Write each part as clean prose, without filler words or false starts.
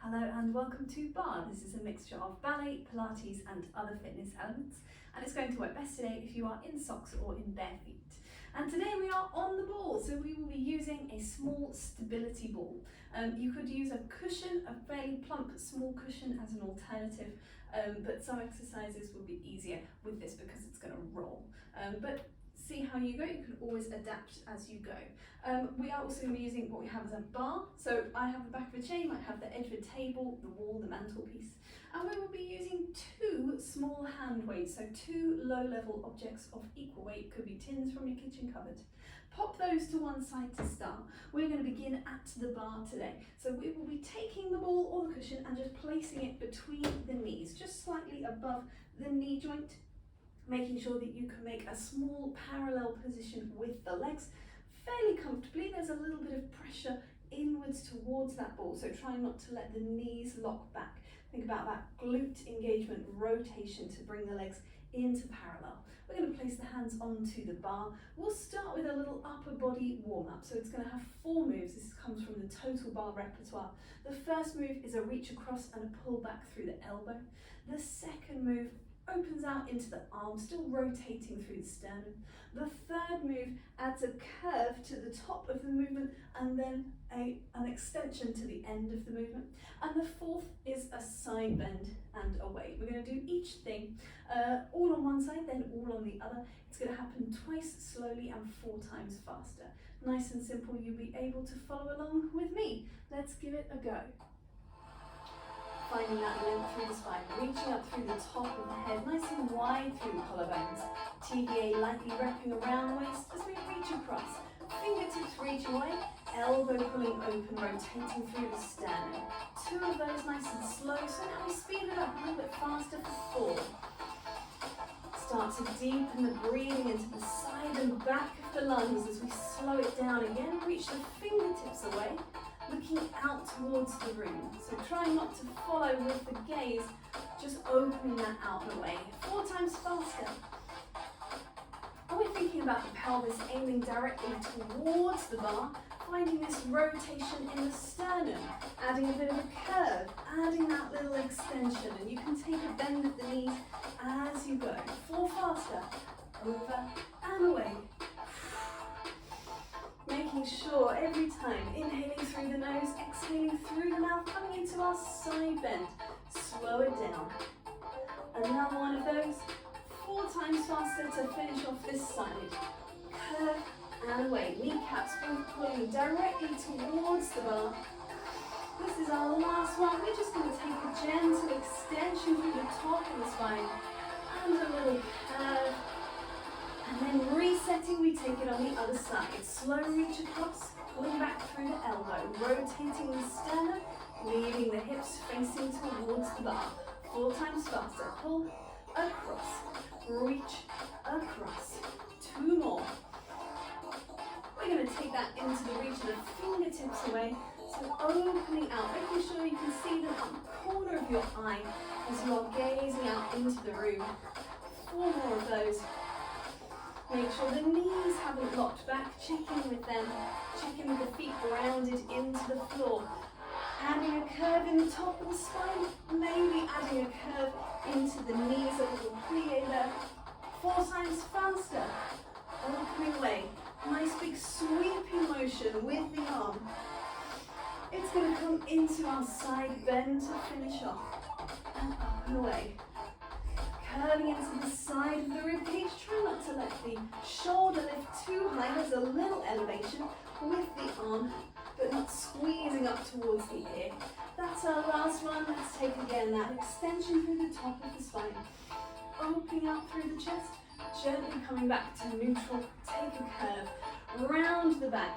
Hello and welcome to Barre. This is a mixture of ballet, Pilates and other fitness elements, and it's going to work best today if you are in socks or in bare feet. And today we are on the ball, so we will be using a small stability ball. You could use a cushion, a fairly plump small cushion as an alternative, but some exercises will be easier with this because it's going to roll. But see how you go, you can always adapt as you go. We are also using what we have as a bar, so I have the back of a chair, you might have the edge of a table, the wall, the mantelpiece, and we will be using two small hand weights, so two low-level objects of equal weight, could be tins from your kitchen cupboard. Pop those to one side to start. We're going to begin at the bar today, so we will be taking the ball or the cushion and just placing it between the knees, just slightly above the knee joint, making sure that you can make a small parallel position with the legs fairly comfortably. There's a little bit of pressure inwards towards that ball, so try not to let the knees lock back. Think about that glute engagement rotation to bring the legs into parallel. We're going to place the hands onto the bar. We'll start with a little upper body warm-up, so it's going to have 4 moves. This comes from the Total Barre repertoire. The first move is a reach across and a pull back through the elbow. The second move opens out into the arm, still rotating through the sternum. The third move adds a curve to the top of the movement and then an extension to the end of the movement. And the fourth is a side bend and away. We're going to do each thing all on one side, then all on the other. It's going to happen twice slowly and 4 times faster. Nice and simple, you'll be able to follow along with me. Let's give it a go. Finding that length through the spine, reaching up through the top of the head, nice and wide through the collarbones. TVA lightly wrapping around the waist as we reach across. Fingertips reach away, elbow pulling open, rotating through the sternum. 2 of those nice and slow, so now we speed it up a little bit faster for 4. Start to deepen the breathing into the side and back of the lungs as we slow it down again. Reach the fingertips away, looking out towards the room. So try not to follow with the gaze, just opening that out and away. 4 times faster. And we're thinking about the pelvis aiming directly towards the bar, finding this rotation in the sternum, adding a bit of a curve, adding that little extension, and you can take a bend of the knees as you go. 4 faster, over and away. Making sure every time, inhaling through the nose, exhaling through the mouth, coming into our side bend. Slow it down. Another one of those. 4 times faster to finish off this side. Curve and away. Kneecaps both pulling directly towards the bar. This is our last one. We're just going to take a gentle extension through the top of the spine and a little curve. And then resetting, we take it on the other side. Slow reach across, pulling back through the elbow, rotating the sternum, leaving the hips facing towards the bar. 4 times faster. Pull across, reach across. 2 more. We're going to take that into the reach of the fingertips away. So opening out, making sure you can see the corner of your eye as you are gazing out into the room. 4 more of those. Make sure the knees haven't locked back, checking with them, checking with the feet grounded into the floor. Adding a curve in the top of the spine, maybe adding a curve into the knees, a little plie there. 4 times faster. Opening away. Nice big sweeping motion with the arm. It's going to come into our side bend to finish off. And up and away. Curving into the side of the ribcage. Try not to let the shoulder lift too high. There's a little elevation with the arm, but not squeezing up towards the ear. That's our last one. Let's take again that extension through the top of the spine. Opening out through the chest, gently coming back to neutral. Take a curve, round the back,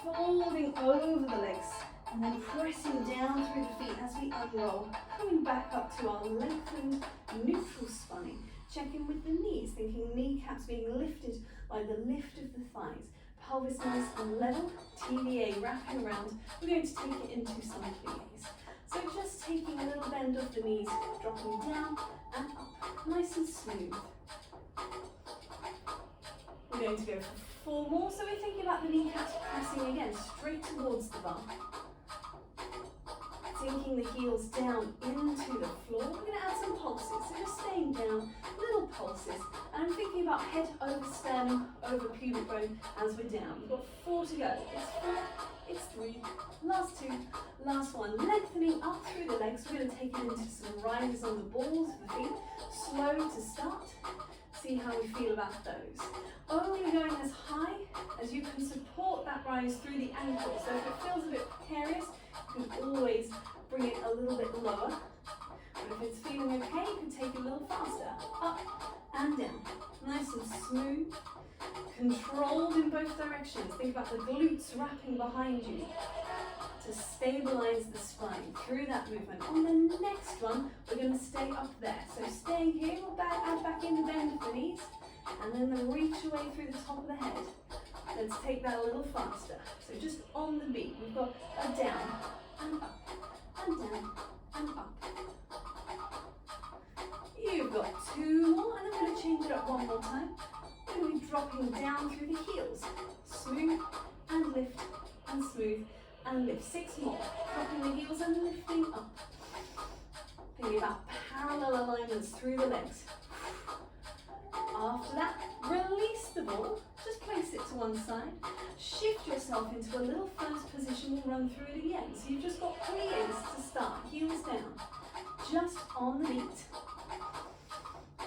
folding over the legs, and then pressing down through the feet as we unroll, coming back up to our lengthened neutral spine. Checking with the knees, thinking kneecaps being lifted by the lift of the thighs. Pelvis nice and level, TVA wrapping around. We're going to take it into some plies. So just taking a little bend of the knees, dropping down and up, nice and smooth. We're going to go for 4 more, so we're thinking about the kneecaps pressing again straight towards the bar. sinking the heels down into the floor. We're going to add some pulses, so just staying down, little pulses. And I'm thinking about head over sternum, over pubic bone as we're down. We've got 4 to go. It's 4, it's 3, last 2, last 1. Lengthening up through the legs. We're going to take it into some rises on the balls of the feet. Slow to start. See how we feel about those. Only going as high as you can support that rise through the ankle. So if it feels a bit precarious, you can always bring it a little bit lower. But if it's feeling okay, you can take it a little faster. Up and down. Nice and smooth. Controlled in both directions. Think about the glutes wrapping behind you to stabilize the spine through that movement. On the next one, we're going to stay up there. So staying here, we'll add back in the bend of the knees, and then the reach away through the top of the head. Let's take that a little faster. So just on the beat, we've got a down, and up, and down, and up. You've got 2 more, and I'm going to change it up one more time. We're going to be dropping down through the heels. Smooth, and lift, and smooth, and lift. 6 more. Dropping the heels and lifting up. Thinking about parallel alignments through the legs. After that, release the ball. Just place it to one side. Shift yourself into a little first position. We'll run through it again. So you've just got pliés to start. Heels down. Just on the beat.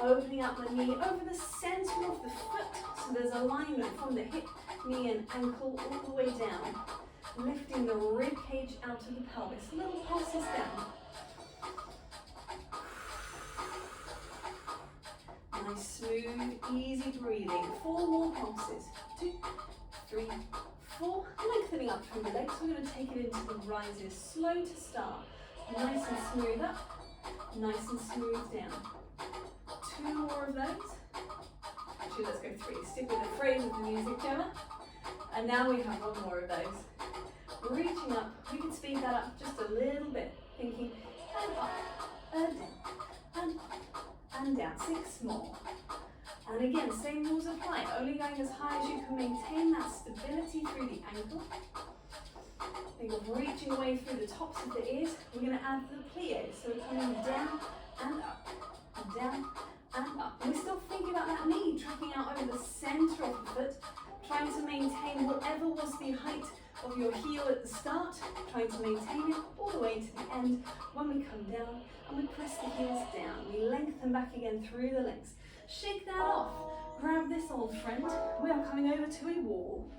Opening up the knee over the center of the foot. So there's alignment from the hip, knee and ankle all the way down. Lifting the rib cage out of the pelvis. Little pulses down. Nice, smooth, easy breathing. 4 more pulses. 2, 3, 4. Lengthening up through the legs. We're going to take it into the rises. Slow to start. Nice and smooth up. Nice and smooth down. 2 more of those. Actually, let's go 3. Stick with the phrase of the music, Jemma. And now we have 1 more of those. Reaching up, we can speed that up just a little bit. Thinking, and up, and down, and up, and down. 6 more. And again, same rules apply. Only going as high as you can maintain that stability through the ankle. Think of reaching away through the tops of the ears. We're going to add the pliés. So we're coming down and up, and down and up. And we're still thinking about that knee, tracking out over the center of the foot, trying to maintain whatever was the height of your heel at the start, trying to maintain it all the way to the end. When we come down and we press the heels down, we lengthen back again through the legs. Shake that off. Grab this, old friend. We are coming over to a wall.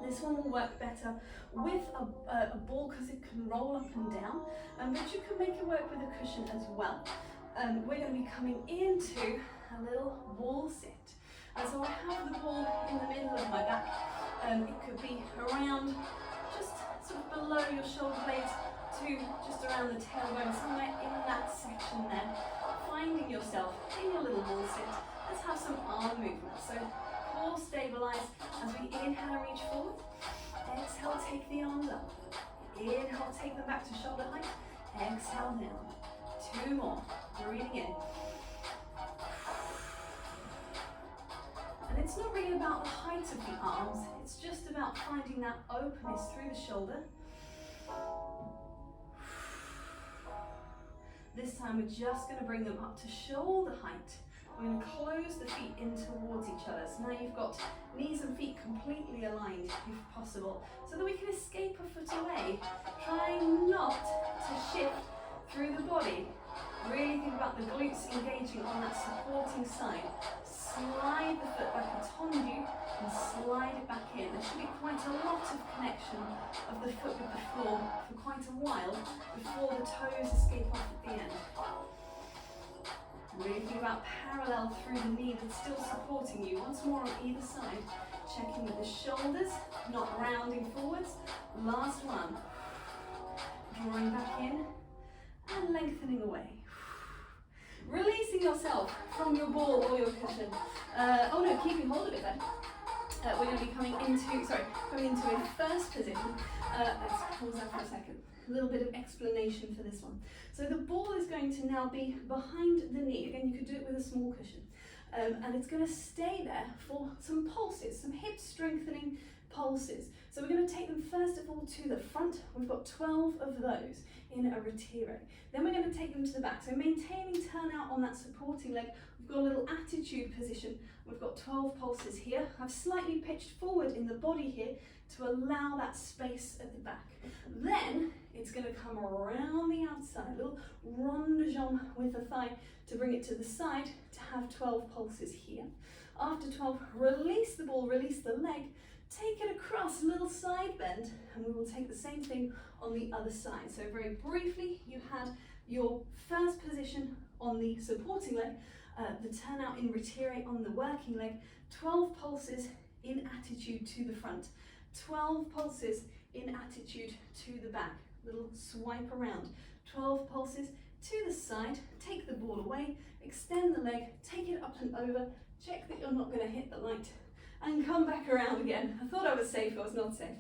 This one will work better with a ball because it can roll up and down, but you can make it work with a cushion as well. We're going to be coming into a little wall sit. So I have the ball in the middle of my back. It could be around, just sort of below your shoulder blades to just around the tailbone, somewhere in that section there. Finding yourself in your little wall sit. Let's have some arm movement. So core stabilize as we inhale and reach forward. Exhale, take the arms up. Inhale, take them back to shoulder height. Exhale down. 2 more. Breathing in. And it's not really about the height of the arms, it's just about finding that openness through the shoulder. This time we're just going to bring them up to shoulder height. We're going to close the feet in towards each other. So now you've got knees and feet completely aligned if possible, so that we can escape a foot away. Try not to shift through the body. Really think about the glutes engaging on that supporting side. Slide the foot like a tendu and slide it back in. There should be quite a lot of connection of the foot with the floor for quite a while before the toes escape off at the end. Really think about parallel through the knee that's still supporting you. Once more on either side. Checking with the shoulders, not rounding forwards. Last one. Drawing back in and lengthening away. Releasing yourself from your ball or your cushion. Oh no, keeping hold of it then. We're going to be coming into a first position. Let's pause that for a second. A little bit of explanation for this one. So the ball is going to now be behind the knee. Again, you could do it with a small cushion. And it's going to stay there for some pulses, some hip strengthening pulses. So we're going to take them first of all to the front. We've got 12 of those in a retire. Then we're going to take them to the back. So maintaining turnout on that supporting leg. We've got a little attitude position. We've got 12 pulses here. I've slightly pitched forward in the body here to allow that space at the back. Then it's going to come around the outside, a little rond de jambe with the thigh to bring it to the side to have 12 pulses here. After 12, release the ball, release the leg, take it across, a little side bend, and we will take the same thing on the other side. So very briefly, you had your first position on the supporting leg, the turnout in retire on the working leg, 12 pulses in attitude to the front, 12 pulses in attitude to the back, little swipe around, 12 pulses to the side, take the ball away, extend the leg, take it up and over, check that you're not going to hit the light, and come back around again. I thought I was safe, I was not safe.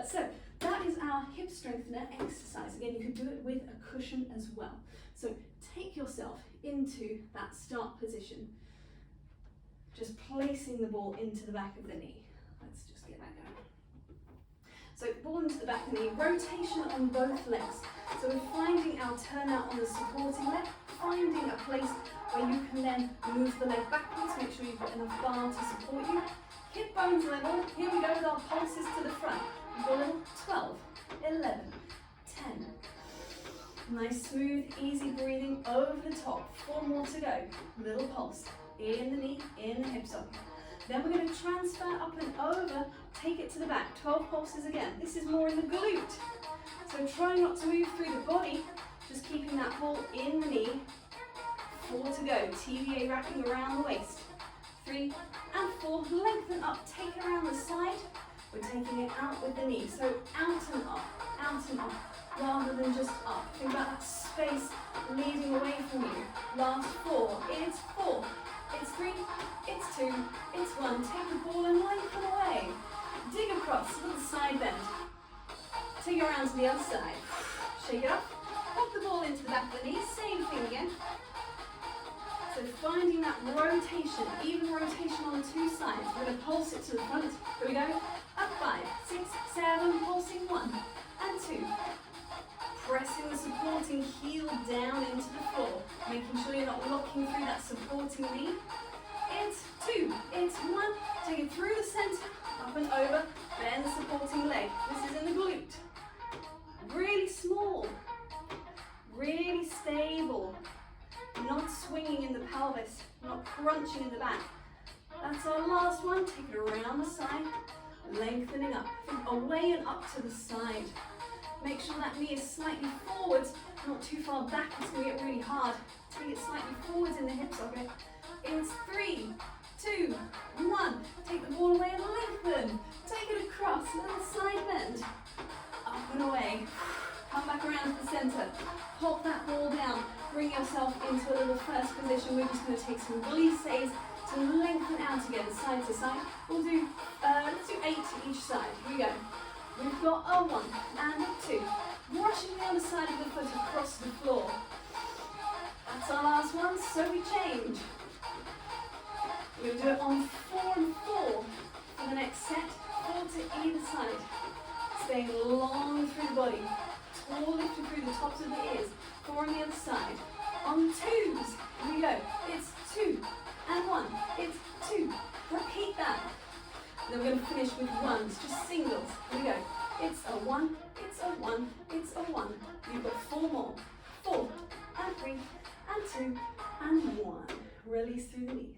So that is our hip strengthener exercise. Again, you could do it with a cushion as well. So take yourself into that start position, just placing the ball into the back of the knee. Let's just get that going. So ball into the back of the knee, rotation on both legs. So we're finding our turnout on the supporting leg, finding a place where you can then move the leg backwards, make sure you've got enough bar to support you. Hip bones level, here we go with our pulses to the front. We've got a little 12, 11, 10. Nice, smooth, easy breathing over the top. 4 more to go. Little pulse in the knee, in the hip socket. Then we're going to transfer up and over, take it to the back. 12 pulses again. This is more in the glute. So try not to move through the body, just keeping that ball in the knee. 4 to go. TVA wrapping around the waist. 3 and 4. Lengthen up, take it around the side. We're taking it out with the knee. So out and up, rather than just up. Think about that space leading away from you. Last 4. It's 4. It's 3. It's 2. It's 1. Take the ball and lengthen away. Dig across, little side bend. Take it around to the other side. Shake it up. Pop the ball into the back of the knee. Same thing again. So finding that rotation, even rotation on 2 sides. We're going to pulse it to the front. Here we go. Up 5, 6, 7, pulsing 1 and 2. Pressing the supporting heel down into the floor. Making sure you're not locking through that supporting knee. It's 2, it's 1. Take it through the center, up and over. Bend the supporting leg. This is in the glute. Really small. Really stable. Not swinging in the pelvis, not crunching in the back. That's our last one. Take it around the side, lengthening up, away and up to the side. Make sure that knee is slightly forwards, not too far back. It's going to get really hard. Take it slightly forwards in the hip socket. It's 3, 2, 1. Take the ball away and lengthen. Take it across, little side bend. Up and away. Come back around to the center. Pop that ball down. Bring yourself into a little first position. We're just going to take some glisses to lengthen out again, side to side. We'll do, let's do 8 to each side. Here we go. We've got a 1 and a 2. Brushing the other side of the foot across the floor. That's our last one, so we change. We're going to do it on 4 and 4 for the next set. 4 to either side. Staying long through the body. Tall lifted through the tops of the ears. 4 on the other side. On 2s. Here we go. It's 2 and 1. It's 2. Repeat that. Then we're going to finish with 1s, just singles. Here we go. It's a 1, it's a 1, it's a 1. You've got 4 more. 4 and 3 and 2 and 1. Release through the knees.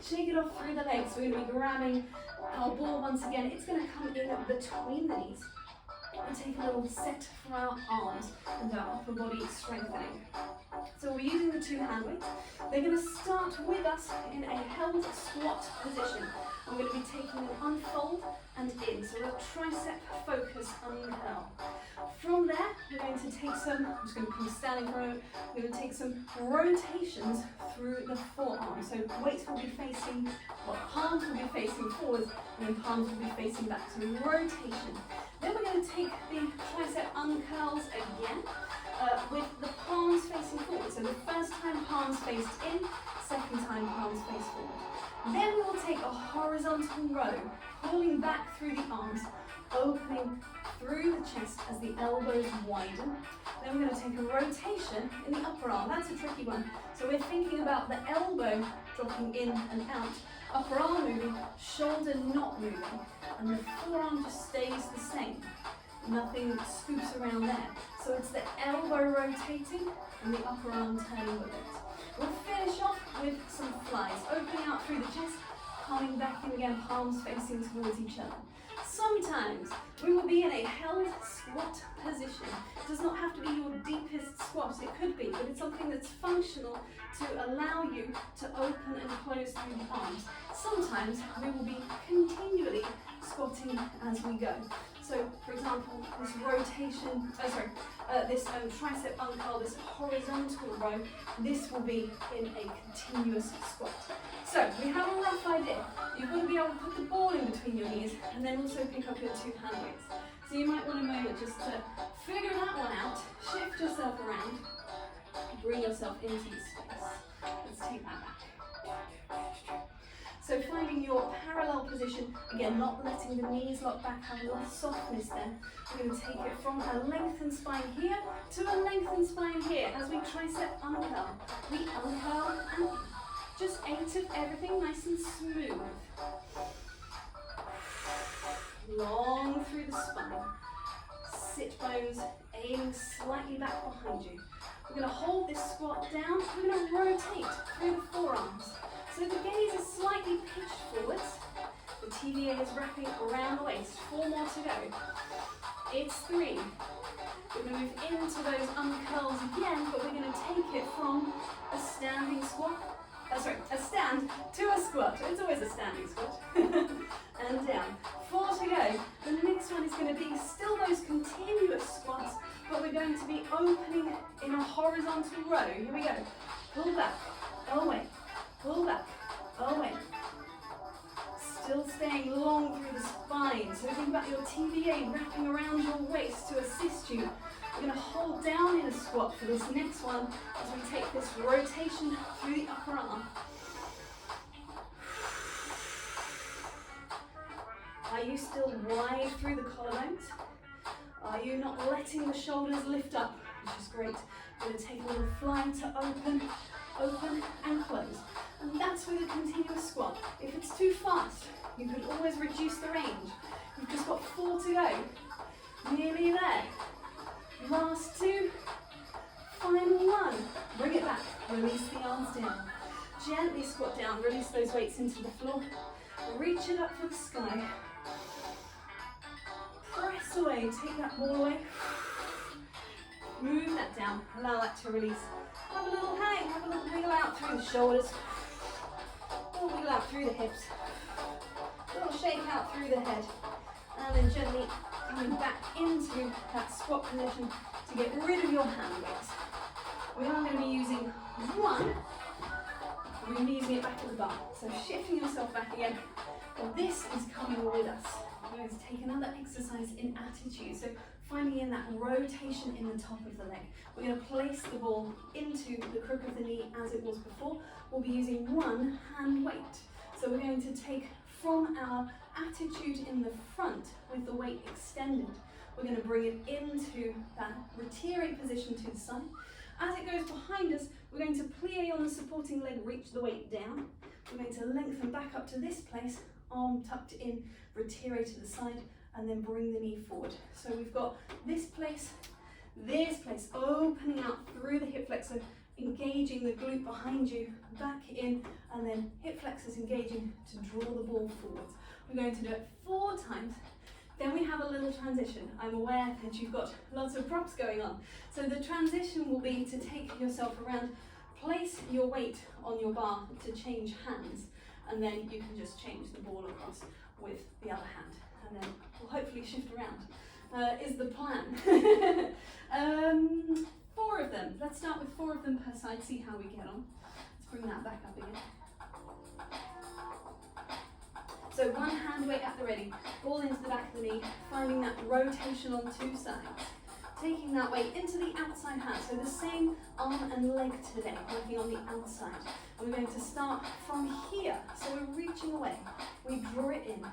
Shake it off through the legs. We're going to be grabbing our ball once again. It's going to come in between the knees. And take a little set for our arms and our upper body strengthening. So we're using the 2 hand weights. They're going to start with us in a held squat position. I'm going to be taking an unfold and in, so a tricep focus uncurl. From there, we're going to take some, I'm just going to come standing for a moment, we're going to take some rotations through the forearm. So weights will be facing, well, palms will be facing forwards, and then palms will be facing back. So rotation. Then we're going to take the tricep uncurls again with the palms facing forward. So the first time palms faced in, second time palms face forward. Then we will take a horizontal row, pulling back through the arms, opening through the chest as the elbows widen. Then we're going to take a rotation in the upper arm. That's a tricky one. So we're thinking about the elbow dropping in and out, upper arm moving, shoulder not moving, and the forearm just stays the same. Nothing scoops around there. So it's the elbow rotating and the upper arm turning with it. We'll finish off with some flies, opening out through the chest, coming back in again, palms facing towards each other. Sometimes we will be in a held squat position. It does not have to be your deepest squat, it could be, but it's something that's functional to allow you to open and close through the arms. Sometimes we will be continually squatting as we go. So, for example, this rotation, this tricep uncurl, this horizontal row, this will be in a continuous squat. So, we have a rough idea. You've got to be able to put the ball in between your knees and then also pick up your two hand weights. So you might want a moment just to figure that one out, shift yourself around, bring yourself into the space. Let's take that back. So finding your parallel position, again, not letting the knees lock back, have a little softness there. We're going to take it from a lengthened spine here to a lengthened spine here as we tricep uncurl. We uncurl and just aim to everything nice and smooth. Long through the spine. Sit bones, aiming slightly back behind you. We're going to hold this squat down. We're going to rotate through the forearms. So the gaze is slightly pitched forwards. The TVA is wrapping around the waist. 4 more to go. It's 3. We're going to move into those uncurls again, but we're going to take it from a standing squat. A stand to a squat. It's always a standing squat. And down. 4 to go. The next one is going to be still those continuous squats, but we're going to be opening in a horizontal row. Here we go. Pull back, away, pull back, away. Still staying long through the spine. So think about your TVA wrapping around your waist to assist you. We're going to hold down in a squat for this next one as we take this rotation through the upper arm. Are you still wide through the collarbones? Are you not letting the shoulders lift up, which is great. We're going to take a little fly to open, open and close. And that's with a continuous squat. If it's too fast, you could always reduce the range. You've just got 4 to go. Nearly there. Last 2, final 1. Bring it back, release the arms down. Gently squat down, release those weights into the floor. Reach it up for the sky. Press away, take that ball away. Move that down, allow that to release. Have a little hang, have a little wiggle out through the shoulders. A little wiggle out through the hips. A little shake out through the head. And then gently coming back into that squat position to get rid of your hand weights. We are going to be using 1. We're going to be using it back at the bar. So shifting yourself back again. And this is coming with us. We're going to take another exercise in attitude. So finding in that rotation in the top of the leg. We're going to place the ball into the crook of the knee as it was before. We'll be using 1 hand weight. So we're going to take from our attitude in the front with the weight extended. We're going to bring it into that retiré position to the side. As it goes behind us, we're going to plie on the supporting leg, reach the weight down. We're going to lengthen back up to this place, arm tucked in, retiré to the side, and then bring the knee forward. So we've got this place, opening out through the hip flexor, engaging the glute behind you, back in, and then hip flexors engaging to draw the ball forwards. We're going to do it 4 times. Then we have a little transition. I'm aware that you've got lots of props going on. So the transition will be to take yourself around, place your weight on your bar to change hands, and then you can just change the ball across with the other hand. And then we'll hopefully shift around, is the plan. 4 of them. Let's start with 4 of them per side, see how we get on. Let's bring that back up again. So 1 hand weight at the ready, ball into the back of the knee, finding that rotation on 2 sides. taking that weight into the outside hand. So the same arm and leg today, working on the outside. And we're going to start from here. So we're reaching away. We draw it in.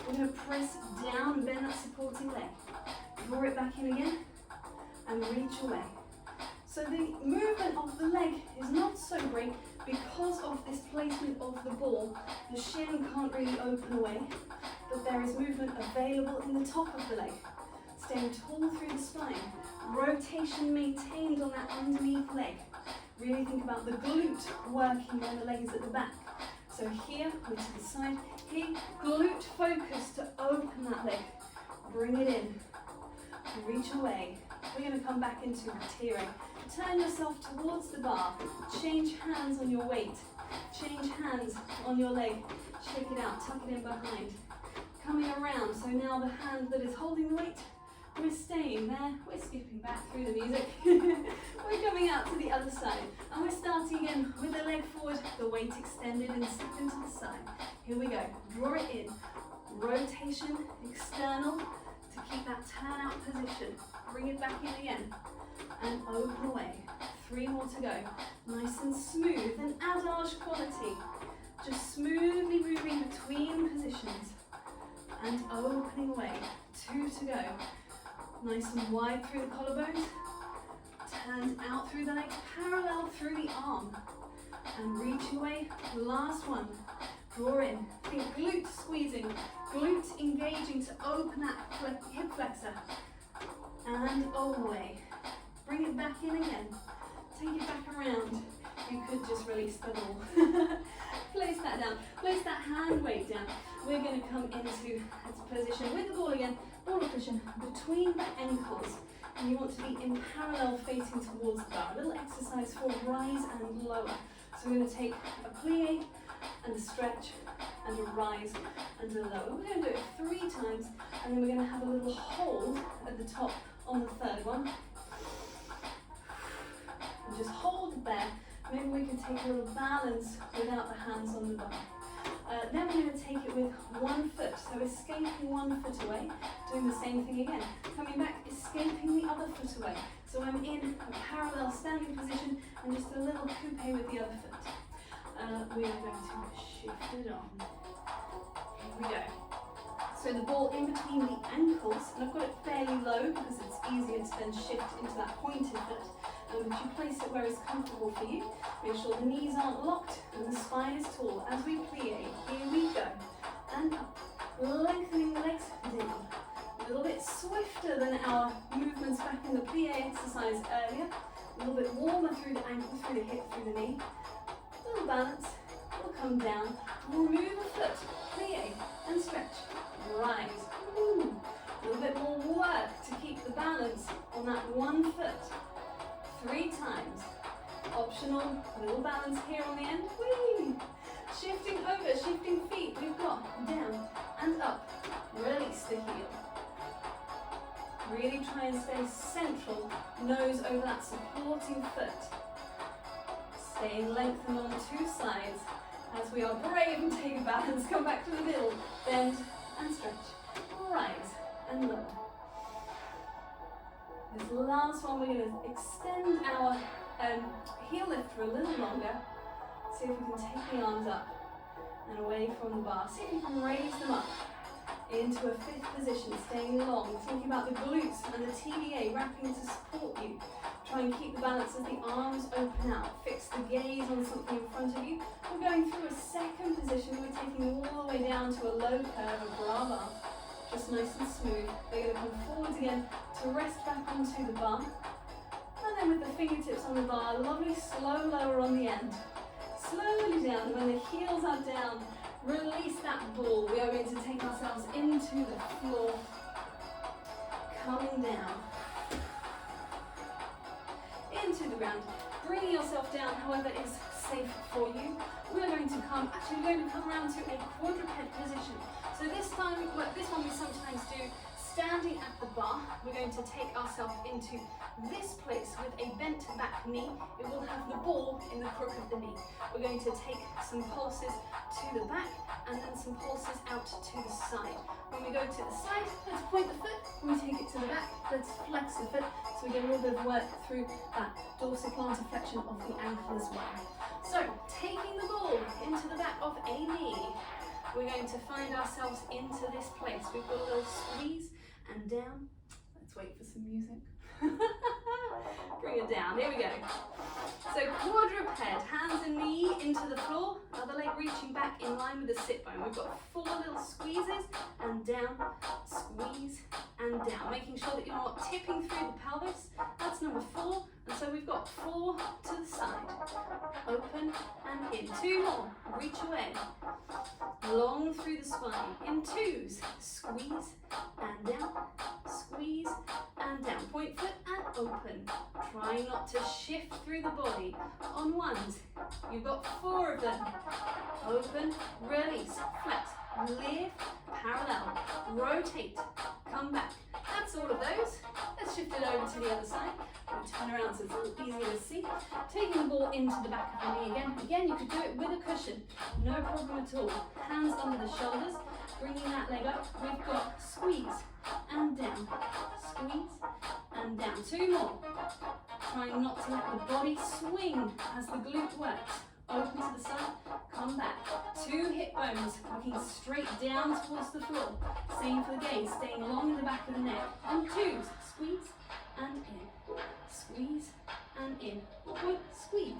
We're going to press down and bend that supporting leg. Draw it back in again and reach away. So the movement of the leg is not so great because of this placement of the ball. The shin can't really open away, but there is movement available in the top of the leg. Staying tall through the spine. Rotation maintained on that underneath leg. Really think about the glute working when the leg is at the back. So here, we're to the side. Here, glute focus to open that leg. Bring it in. Reach away. We're going to come back into tire. Turn yourself towards the bar. Change hands on your weight. Change hands on your leg. Shake it out. Tuck it in behind. Coming around. So now the hand that is holding the weight, we're staying there. We're skipping back through the music. We're coming out to the other side. And we're starting again with the leg forward, the weight extended and step into the side. Here we go. Draw it in. Rotation, external, to keep that turn out position. Bring it back in again. And open away. 3 more to go. Nice and smooth and adage quality. Just smoothly moving between positions. And opening away. 2 to go. Nice and wide through the collarbones. Turned out through the legs, parallel through the arm. And reach away. Last one. Draw in. Think glute squeezing. Glute engaging to open that hip flexor. And away. Bring it back in again. Take it back around. You could just release the ball. Place that down. Place that hand weight down. We're going to come into a position with the ball again. Ball cushion between the ankles. And you want to be in parallel facing towards the bar. A little exercise for rise and lower. So we're going to take a plie and a stretch and a rise and a lower. We're going to do it 3 times, and then we're going to have a little hold at the top on the 3rd one. And just hold it there. Maybe we can take a little balance without the hands on the bar. Then we're going to take it with 1 foot, so escaping 1 foot away, doing the same thing again. Coming back, escaping the other foot away. So I'm in a parallel standing position and just a little coupe with the other foot. We are going to shift it on. Here we go. So the ball in between the ankles, and I've got it fairly low because it's easier to then shift into that pointed foot. But you place it where it's comfortable for you. Make sure the knees aren't locked and the spine is tall. As we plie, here we go. And up. Lengthening the legs down. A little bit swifter than our movements back in the plie exercise earlier. A little bit warmer through the ankle, through the hip, through the knee. A little balance. We'll come down. Remove a foot. Plie and stretch. Rise. Ooh. A little bit more work to keep the balance on that 1 foot. 3 times. Optional, little balance here on the end. Whee! Shifting over, shifting feet. We've got down and up. Release the heel. Really try and stay central, nose over that supporting foot. Staying lengthened on 2 sides. As we are brave and take a balance, come back to the middle. Bend and stretch. Rise and lower. This last one, we're going to extend our heel lift for a little longer. See if we can take the arms up and away from the bar. See if you can raise them up into a 5th position, staying long. Thinking about the glutes and the TVA wrapping to support you. Try and keep the balance as the arms open out. Fix the gaze on something in front of you. We're going through a 2nd position. We're taking all the way down to a low curve, a bra bar. Just nice and smooth. They're going to come forwards again to rest back onto the bar. And then with the fingertips on the bar, lovely slow lower on the end. Slowly down. When the heels are down, release that ball. We are going to take ourselves into the floor. Coming down. Into the ground. Bringing yourself down, however is safe for you. We're going to come around to a quadruped position. So this one we sometimes do standing at the bar. We're going to take ourselves into this place with a bent back knee. It will have the ball in the crook of the knee. We're going to take some pulses to the back and then some pulses out to the side. When we go to the side, let's point the foot. When we take it to the back, let's flex the foot. So we get a little bit of work through that dorsiplantar flexion of the ankle as well. So, taking the ball into the back of a knee, we're going to find ourselves into this place. We've got a little squeeze and down. Let's wait for some music. Bring it down, here we go. So quadruped, hands and knee into the floor, other leg reaching back in line with the sit bone. We've got 4 little squeezes and down, squeeze and down, making sure that you're not tipping through the pelvis. That's number 4, and so we've got 4 to the side. Open and in, 2 more, reach away. Long through the spine, in 2s, squeeze and down, squeeze and down. Point foot and open. Try not to shift through the body. On 1s, you've got 4 of them. Open, release, flex, lift, parallel, rotate, come back. That's all of those. Let's shift it over to the other side. We'll turn around so it's a little easier to see. Taking the ball into the back of the knee again. Again, you could do it with a cushion. No problem at all. Hands under the shoulders. Bringing that leg up. We've got squeeze and down. Squeeze and down. 2 more. Trying not to let the body swing as the glute works. Open to the side, come back. 2 hip bones, looking straight down towards the floor. Same for the gaze, staying long in the back of the neck. On 2s, squeeze and in. Squeeze and in. Point, squeeze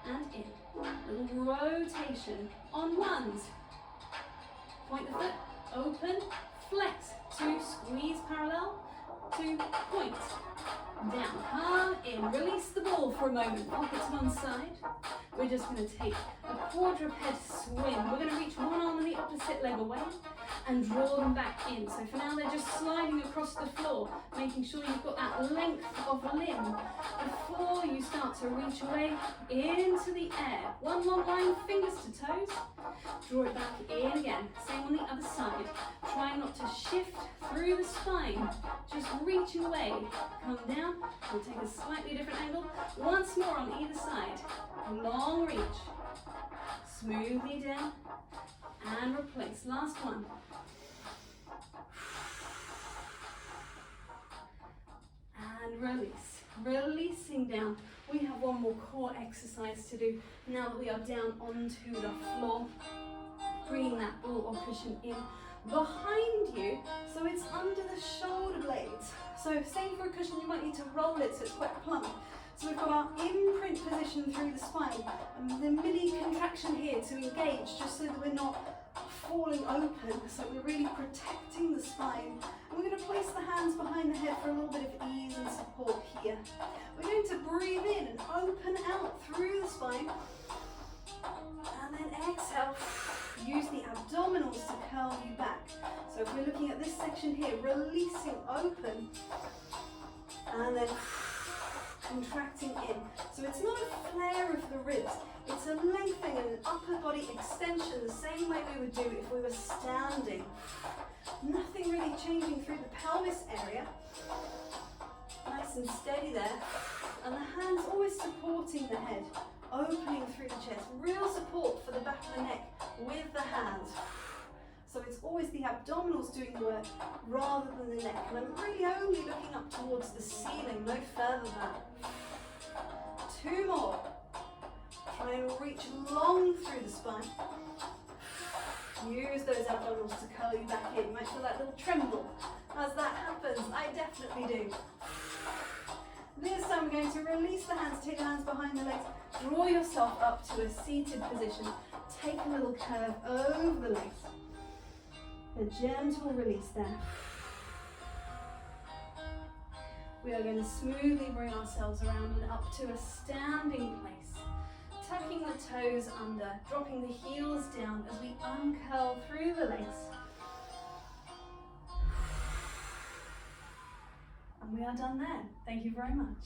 and in. Little rotation. On 1s. Point the foot, open, flex. 2, squeeze parallel. 2, point. Down, come in, release the ball for a moment, pop it to one side. We're just going to take a quadruped swing. We're going to reach one arm and the opposite leg away and draw them back in. So for now they're just sliding across the floor, making sure you've got that length of limb before you start to reach away into the air. One long line, fingers to toes. Draw it back in again. Same on the other side. Trying not to shift through the spine. Just reaching away. Come down. We'll take a slightly different angle. Once more on either side. Long reach. Smoothly down. And replace. Last one. And release. Releasing down. We have one more core exercise to do now that we are down onto the floor. Bringing that ball or cushion in behind you so it's under the shoulder blades. So same for a cushion, you might need to roll it so it's quite plump. So we've got our imprint position through the spine and the mini contraction here to engage just so that we're not falling open, so we're really protecting the spine. And we're going to place the hands behind the head for a little bit of ease and support here. We're going to breathe in and open out through the spine. And then exhale. Use the abdominals to curl you back. So if we're looking at this section here, releasing open. And then contracting in. So it's not a flare of the ribs, it's a lengthening and an upper body extension the same way we would do if we were standing. Nothing really changing through the pelvis area. Nice and steady there. And the hands always supporting the head, opening through the chest. Real support for the back of the neck with the hands. So it's always the abdominals doing the work rather than the neck. And I'm really only looking up towards the ceiling, no further than that. 2 more. Try and reach long through the spine. Use those abdominals to curl you back in. You might feel that little tremble as that happens. I definitely do. This time we're going to release the hands, take the hands behind the legs, draw yourself up to a seated position. Take a little curve over the legs. A gentle release there. We are going to smoothly bring ourselves around and up to a standing place. Tucking the toes under, dropping the heels down as we uncurl through the legs. And we are done there. Thank you very much.